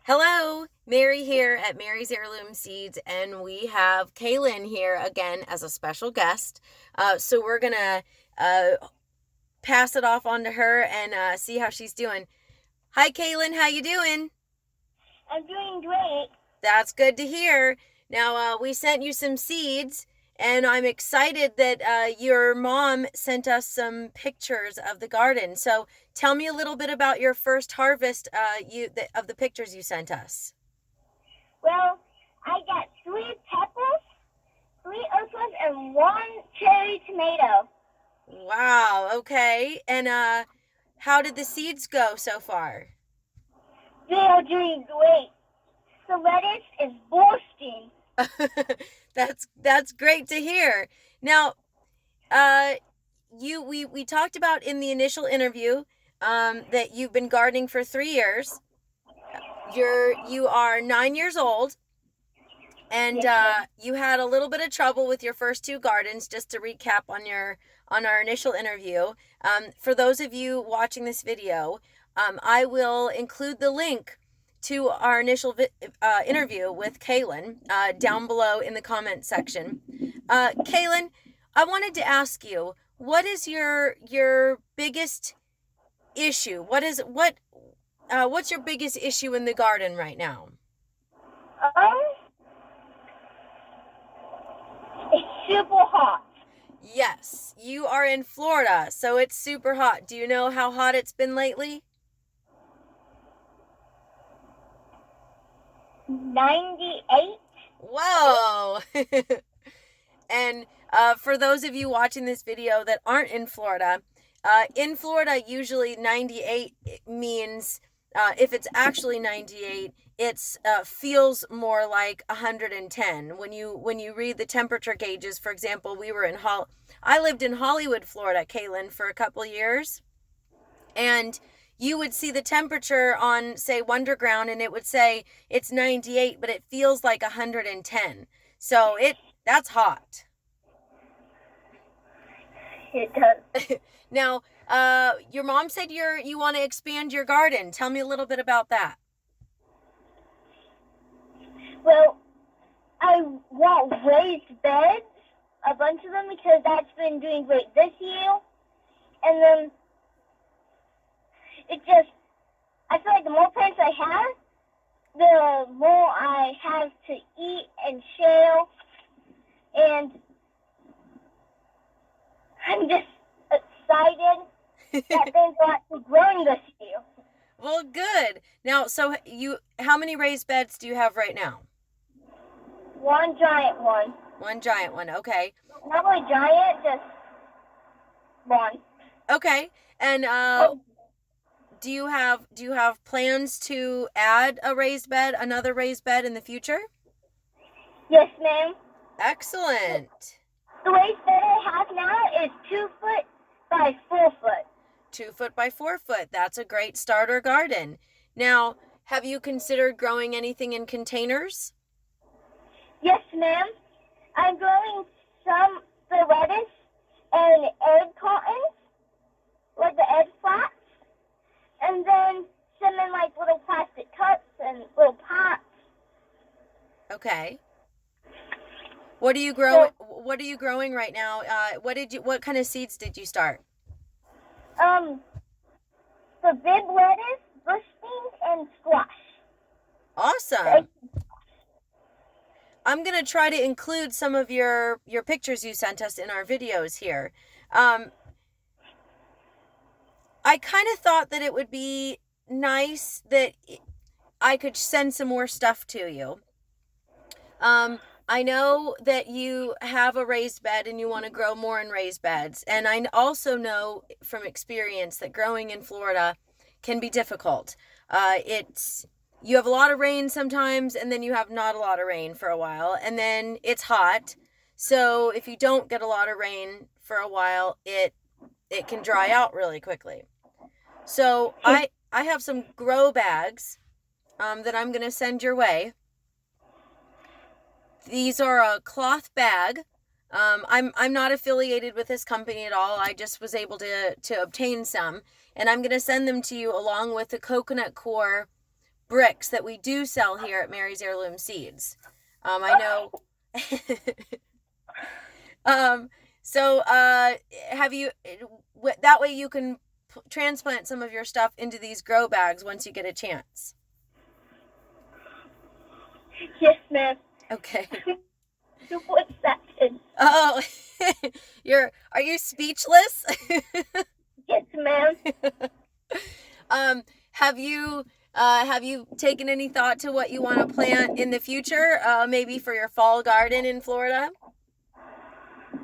Hello, Mary here at Mary's Heirloom Seeds, and we have Kaelyn here again as a special guest. So we're gonna pass it off onto her and see how she's doing. Hi, Kaelyn, how you doing? I'm doing great. That's good to hear. Now we sent you some seeds, and I'm excited that your mom sent us some pictures of the garden. So tell me a little bit about your first harvest of the pictures you sent us. Well, I got 3 peppers, 3 onions, and 1 cherry tomato. Wow, okay. And how did the seeds go so far? They are doing great. The lettuce is bursting. That's great to hear. Now, uh we talked about in the initial interview that you've been gardening for 3 years. You are 9 years old, and Yes, ma'am. you had a little bit of trouble with your first two gardens. Just to recap on our initial interview, for those of you watching this video, I will include the link to our initial interview with Kaelyn down below in the comment section. Kaelyn, I wanted to ask you, what is your biggest issue? What's your biggest issue in the garden right now? Um, it's super hot. Yes, you are in Florida, so it's super hot. Do you know how hot it's been lately? 98. Whoa! And for those of you watching this video that aren't in Florida, usually 98 means, if it's actually 98, it's feels more like 110. When you read the temperature gauges, for example, I lived in Hollywood, Florida, Kaelyn, for a couple years, and you would see the temperature on, say, Wonderground, and it would say it's 98, but it feels like 110. So that's hot. It does. Now, your mom said you want to expand your garden. Tell me a little bit about that. Well, I want raised beds, a bunch of them, because that's been doing great this year. And then I feel like the more plants I have, the more I have to eat and share. And I'm just excited that things are actually growing this year. Well, good. Now, so how many raised beds do you have right now? One giant one. One giant one. Okay. Not really giant, just one. Okay. And Oh, do you have plans to add another raised bed in the future? yes, ma'am. Excellent. The raised bed I have now is 2 foot by 4 foot. 2 foot by 4 foot. That's a great starter garden. Now, have you considered growing anything in containers? Yes, ma'am. I'm growing some the lettuce and egg cartons, like the egg flats, and then some in like little plastic cups and little pots. Okay. What are you growing? So, What are you growing right now? What kind of seeds did you start? um, the big lettuce, bush beans, and squash. The Awesome. I'm gonna try to include some of your pictures you sent us in our videos here. Um, I kind of thought that it would be nice that I could send some more stuff to you. I know that you have a raised bed and you want to grow more in raised beds. And I also know from experience that growing in Florida can be difficult. You have a lot of rain sometimes, and then you have not a lot of rain for a while, and then it's hot. So if you don't get a lot of rain for a while, it can dry out really quickly. So I have some grow bags that I'm going to send your way. These are a cloth bag. I'm not affiliated with this company at all. I just was able to obtain some, and I'm going to send them to you along with the coconut coir bricks that we do sell here at Mary's Heirloom Seeds. I know. So have you, that way you can transplant some of your stuff into these grow bags once you get a chance. Yes, ma'am. Okay. What's that? Oh, are you speechless? Yes, ma'am. Have you taken any thought to what you want to plant in the future? Maybe for your fall garden in Florida?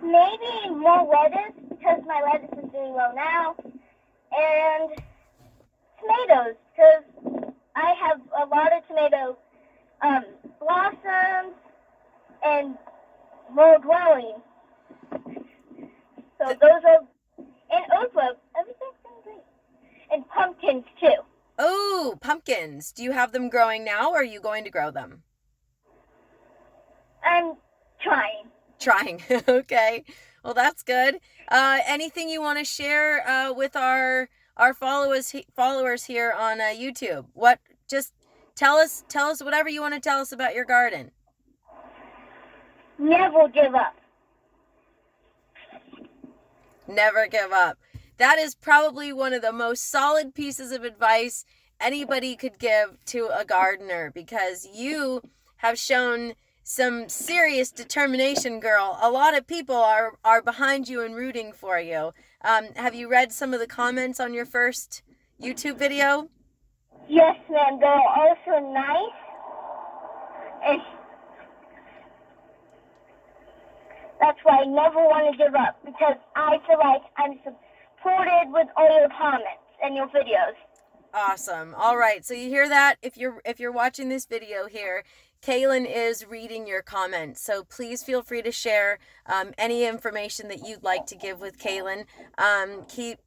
Maybe more lettuce, because my lettuce is doing well now. And tomatoes, because I have a lot of tomato blossoms and more growing. So those are, and okra, everything's going great. And pumpkins too. Oh, pumpkins. Do you have them growing now, or are you going to grow them? I'm trying. Trying. Okay. Well, that's good. Anything you want to share with our followers here on YouTube? What? Just tell us whatever you want to tell us about your garden. Never give up. Never give up. That is probably one of the most solid pieces of advice anybody could give to a gardener, because you have shown some serious determination, girl. A lot of people are behind you and rooting for you. Have you read some of the comments on your first YouTube video? Yes, ma'am. They're also nice. And that's why I never want to give up, because I feel like I'm supported with all your comments and your videos. Awesome. All right. So you hear that? If you're watching this video here, Kaelyn is reading your comments. So please feel free to share any information that you'd like to give with Kaelyn.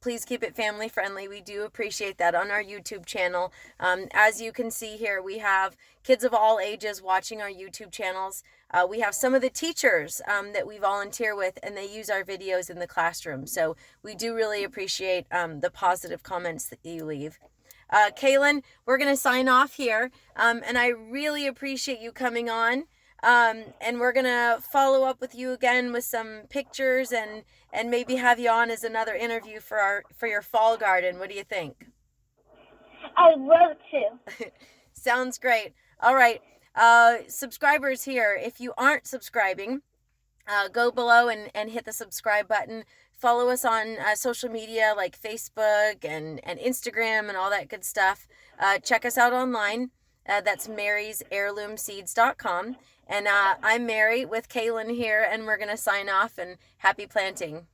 Please keep it family friendly. We do appreciate that on our YouTube channel. As you can see here, we have kids of all ages watching our YouTube channels. We have some of the teachers that we volunteer with, and they use our videos in the classroom. So we do really appreciate the positive comments that you leave. Kaelyn, we're going to sign off here, and I really appreciate you coming on, and we're going to follow up with you again with some pictures and maybe have you on as another interview for your fall garden. What do you think? I'd love to. Sounds great. All right. Subscribers here, if you aren't subscribing, go below and hit the subscribe button. Follow us on social media like Facebook and Instagram and all that good stuff. Check us out online. That's marysheirloomseeds.com. And I'm Mary with Kaelyn here, and we're going to sign off, and happy planting.